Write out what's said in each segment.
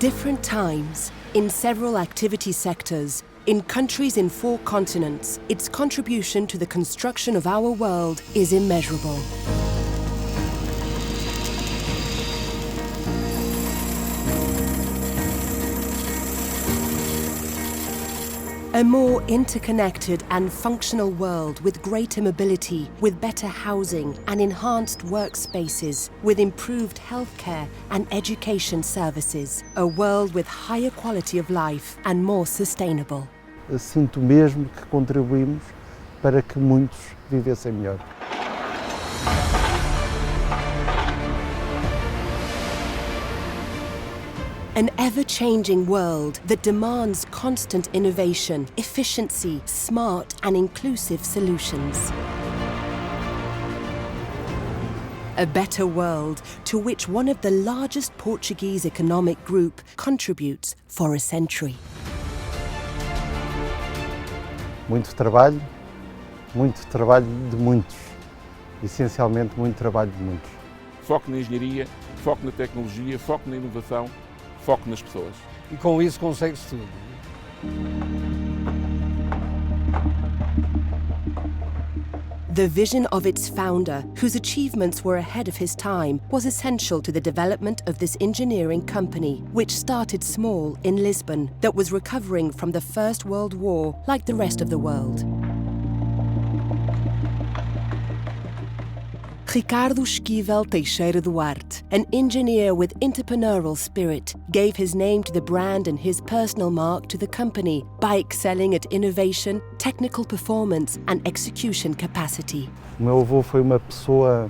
different times, in several activity sectors, in countries in 4 continents, its contribution to the construction of our world is immeasurable. A more interconnected and functional world with greater mobility, with better housing and enhanced workspaces, with improved healthcare and education services. A world with higher quality of life and more sustainable. Sinto mesmo que contribuímos para que muitos vivessem melhor. An ever-changing world that demands constant innovation, efficiency, smart and inclusive solutions. A better world to which one of the largest Portuguese economic group contributes for a century. Muito trabalho de muitos. Essencialmente, muito trabalho de muitos. Foco na engenharia, foco na tecnologia, foco na inovação, foco nas pessoas. E com isso consegue-se tudo. The vision of its founder, whose achievements were ahead of his time, was essential to the development of this engineering company, which started small in Lisbon, that was recovering from the First World War like the rest of the world. Ricardo Esquivel Teixeira Duarte, an engineer with entrepreneurial spirit, gave his name to the brand and his personal mark to the company by excelling at innovation, technical performance and execution capacity. O meu avô foi uma pessoa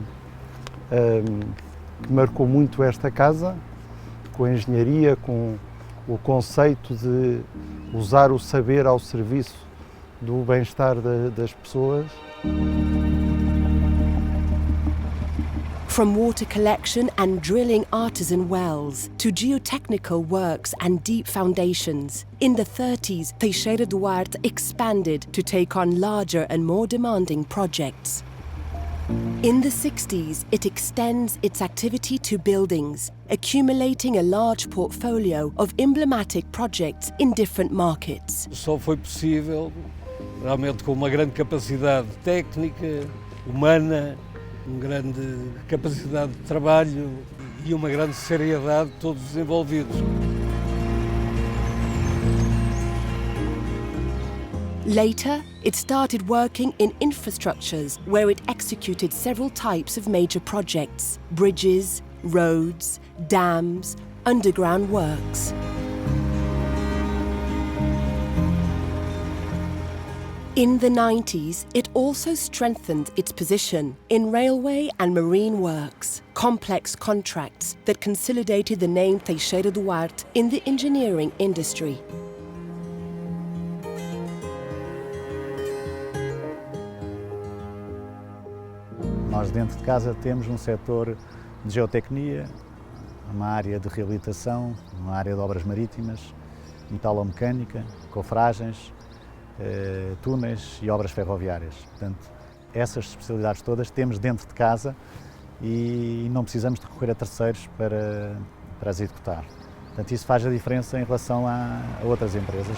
que marcou muito esta casa, com a engenharia, com o conceito de usar o saber ao serviço do bem-estar das pessoas. From water collection and drilling artisan wells to geotechnical works and deep foundations, in the 30s, Teixeira Duarte expanded to take on larger and more demanding projects. In the 60s, it extends its activity to buildings, accumulating a large portfolio of emblematic projects in different markets. Só foi possível, realmente com uma grande capacidade técnica, humana, uma grande capacidade de trabalho e uma grande seriedade de todos os envolvidos. Later, it started working in infrastructures where it executed several types of major projects: bridges, roads, dams, underground works. In the 90s, it also strengthened its position in railway and marine works, complex contracts that consolidated the name Teixeira Duarte in the engineering industry. Nós dentro de casa temos um setor de geotecnia, uma área de reabilitação, uma área de obras marítimas, metalomecânica, cofragens, túneis e obras ferroviárias. Portanto, essas especialidades todas temos dentro de casa e não precisamos de recorrer a terceiros para as executar. Portanto, isso faz a diferença em relação a outras empresas.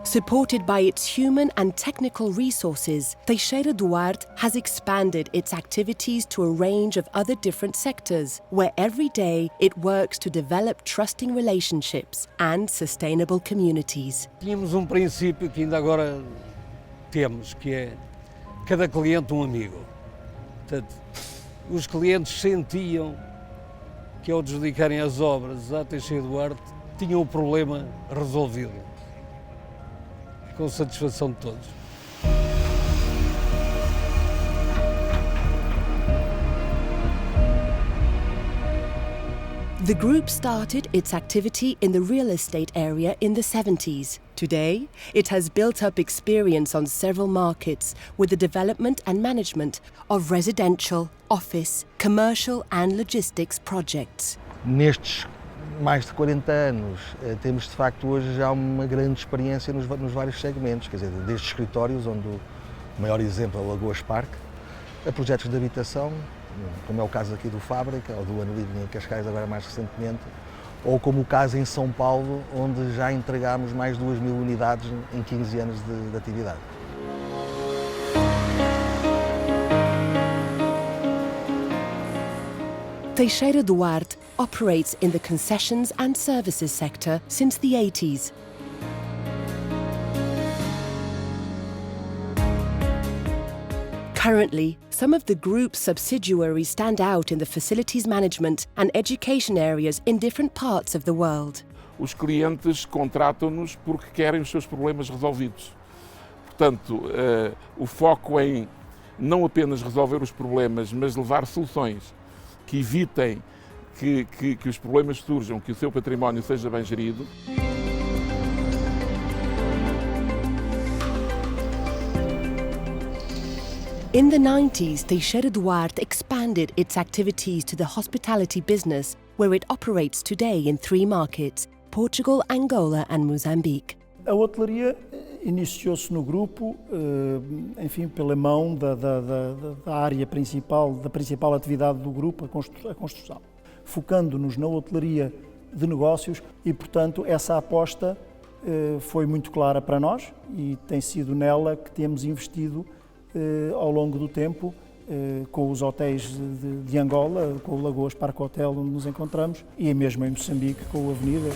Supported by its human and technical resources, Teixeira Duarte has expanded its activities to a range of other different sectors, where every day it works to develop trusting relationships and sustainable communities. Tínhamos um princípio que ainda agora temos, que é cada cliente um amigo. Portanto, os clientes sentiam que ao desligarem as obras à Teixeira Duarte tinham o problema resolvido. Com satisfação de todos. The group started its activity in the real estate area in the 70s. Today, it has built up experience on several markets with the development and management of residential, office, commercial and logistics projects. Nestes mais de 40 anos, temos de facto hoje já uma grande experiência nos vários segmentos, quer dizer, desde escritórios, onde o maior exemplo é o Lagoas Park, a projetos de habitação, como é o caso aqui do Fábrica, ou do Unliving em Cascais agora mais recentemente, ou como o caso em São Paulo, onde já entregámos mais de 2.000 unidades em 15 anos de atividade. Teixeira Duarte operates in the concessions and services sector since the 80s. Currently, some of the group's subsidiaries stand out in the facilities management and education areas in different parts of the world. Os clientes contratam-nos porque querem os seus problemas resolvidos. Portanto, o foco em não apenas resolver os problemas, mas levar soluções que evitem que os problemas surjam, que o seu património seja bem gerido. In the 90s, Teixeira Duarte expanded its activities to the hospitality business, where it operates today in 3 markets: Portugal, Angola and Mozambique. A hotelaria iniciou-se no grupo, enfim, pela mão da área principal, da principal atividade do grupo, a construção, focando-nos na hotelaria de negócios e, portanto, essa aposta foi muito clara para nós e tem sido nela que temos investido ao longo do tempo, com os hotéis de Angola, com o Lagoas Park Hotel, onde nos encontramos, e mesmo em Moçambique, com o Avenida.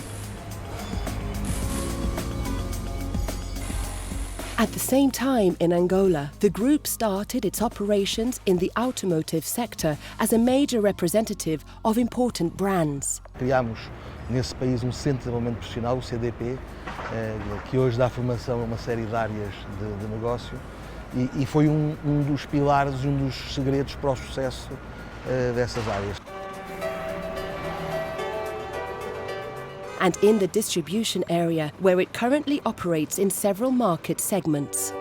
At the same time, in Angola, the group started its operations in the automotive sector as a major representative of important brands. Criámos nesse país um centro de desenvolvimento profissional, o CDP, que hoje dá formação a uma série de áreas de negócio e foi um dos pilares, um dos segredos para o sucesso dessas áreas. And in the distribution area, where it currently operates in several market segments.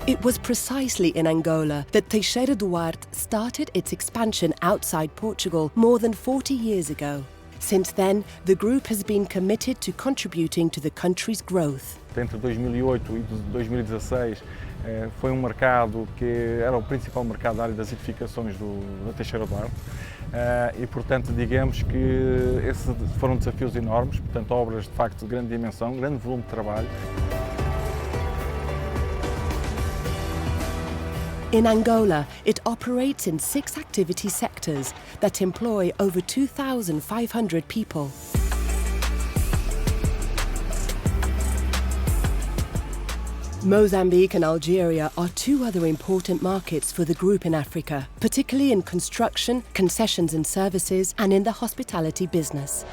It was precisely in Angola that Teixeira Duarte started its expansion outside Portugal more than 40 years ago. Since then, the group has been committed to contributing to the country's growth. Entre 2008 e 2016 foi um mercado que era o principal mercado da área das edificações da Teixeira Duarte e, portanto, digamos que esses foram desafios enormes, portanto, obras de facto de grande dimensão, grande volume de trabalho. In Angola, it operates in 6 activity sectors that employ over 2,500 people. Mozambique and Algeria are 2 other important markets for the group in Africa, particularly in construction, concessions and services, and in the hospitality business.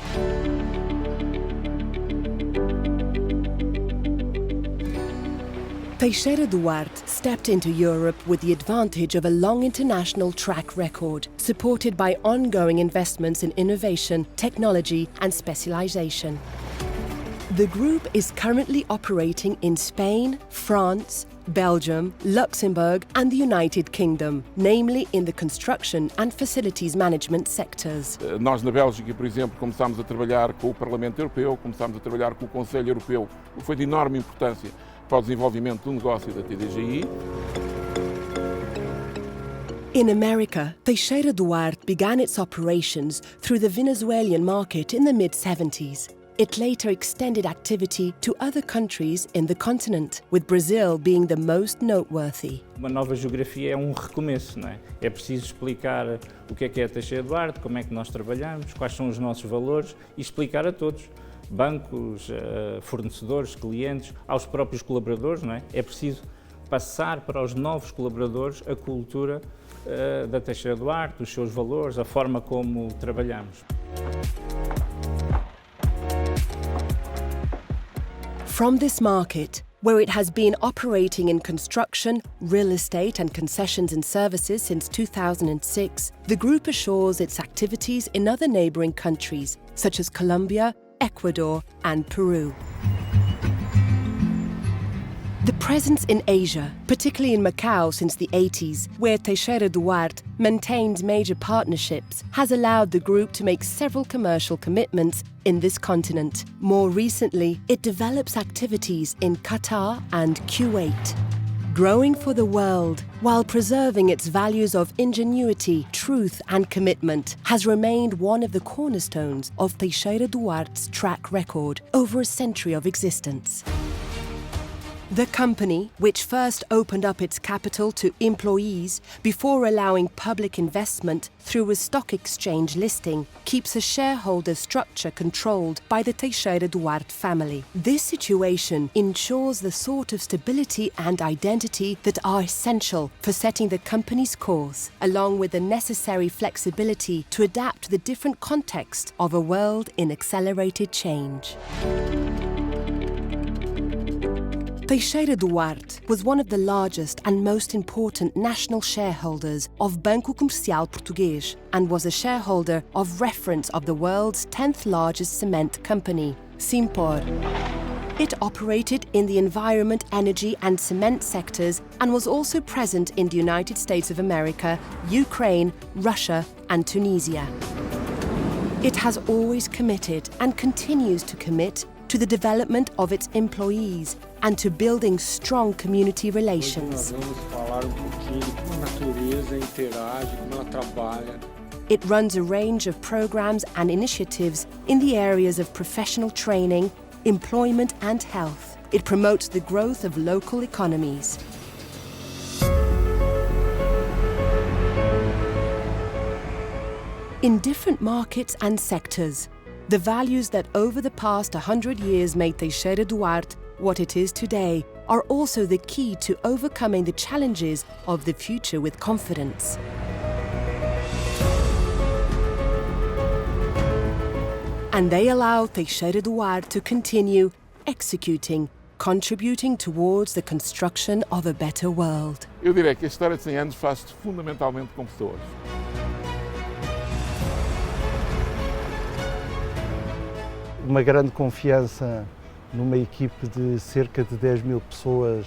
Teixeira Duarte stepped into Europe with the advantage of a long international track record, supported by ongoing investments in innovation, technology and specialization. The group is currently operating in Spain, France, Belgium, Luxembourg and the United Kingdom, namely in the construction and facilities management sectors. Nós na Bélgica, por exemplo, começámos a trabalhar com o Parlamento Europeu, começámos a trabalhar com o Conselho Europeu, o que foi de enorme importância para o desenvolvimento do negócio da TDGI. In America, Teixeira Duarte began its operations through the Venezuelan market in the mid-70s. It later extended activity to other countries in the continent, with Brazil being the most noteworthy. Uma nova geografia é um recomeço, não é? É preciso explicar o que é a Teixeira Duarte, como é que nós trabalhamos, quais são os nossos valores e explicar a todos, bancos, fornecedores, clientes, aos próprios colaboradores, não é? É preciso passar para os novos colaboradores a cultura da Teixeira Duarte, os seus valores, a forma como trabalhamos. From this market, where it has been operating in construction, real estate and concessions and services since 2006, the group assures its activities in other neighbouring countries, such as Colombia, Ecuador and Peru. The presence in Asia, particularly in Macau since the 80s, where Teixeira Duarte maintains major partnerships, has allowed the group to make several commercial commitments in this continent. More recently, it develops activities in Qatar and Kuwait. Growing for the world while preserving its values of ingenuity, truth and commitment has remained one of the cornerstones of Teixeira Duarte's track record over a century of existence. The company, which first opened up its capital to employees before allowing public investment through a stock exchange listing, keeps a shareholder structure controlled by the Teixeira Duarte family. This situation ensures the sort of stability and identity that are essential for setting the company's course, along with the necessary flexibility to adapt to the different context of a world in accelerated change. Teixeira Duarte was one of the largest and most important national shareholders of Banco Comercial Português and was a shareholder of reference of the world's 10th largest cement company, Simpor. It operated in the environment, energy and cement sectors and was also present in the United States of America, Ukraine, Russia and Tunisia. It has always committed and continues to commit to the development of its employees and to building strong community relations. It runs a range of programs and initiatives in the areas of professional training, employment and health. It promotes the growth of local economies. In different markets and sectors, the values that over the past 100 years made Teixeira Duarte what it is today are also the key to overcoming the challenges of the future with confidence. And they allow Teixeira Duarte to continue executing, contributing towards the construction of a better world. Eu direi que a história de 100 anos faz-se fundamentalmente com pessoas. Uma grande confiança numa equipe de cerca de 10 mil pessoas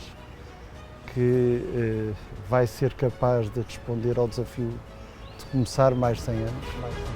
que vai ser capaz de responder ao desafio de começar mais 100 anos.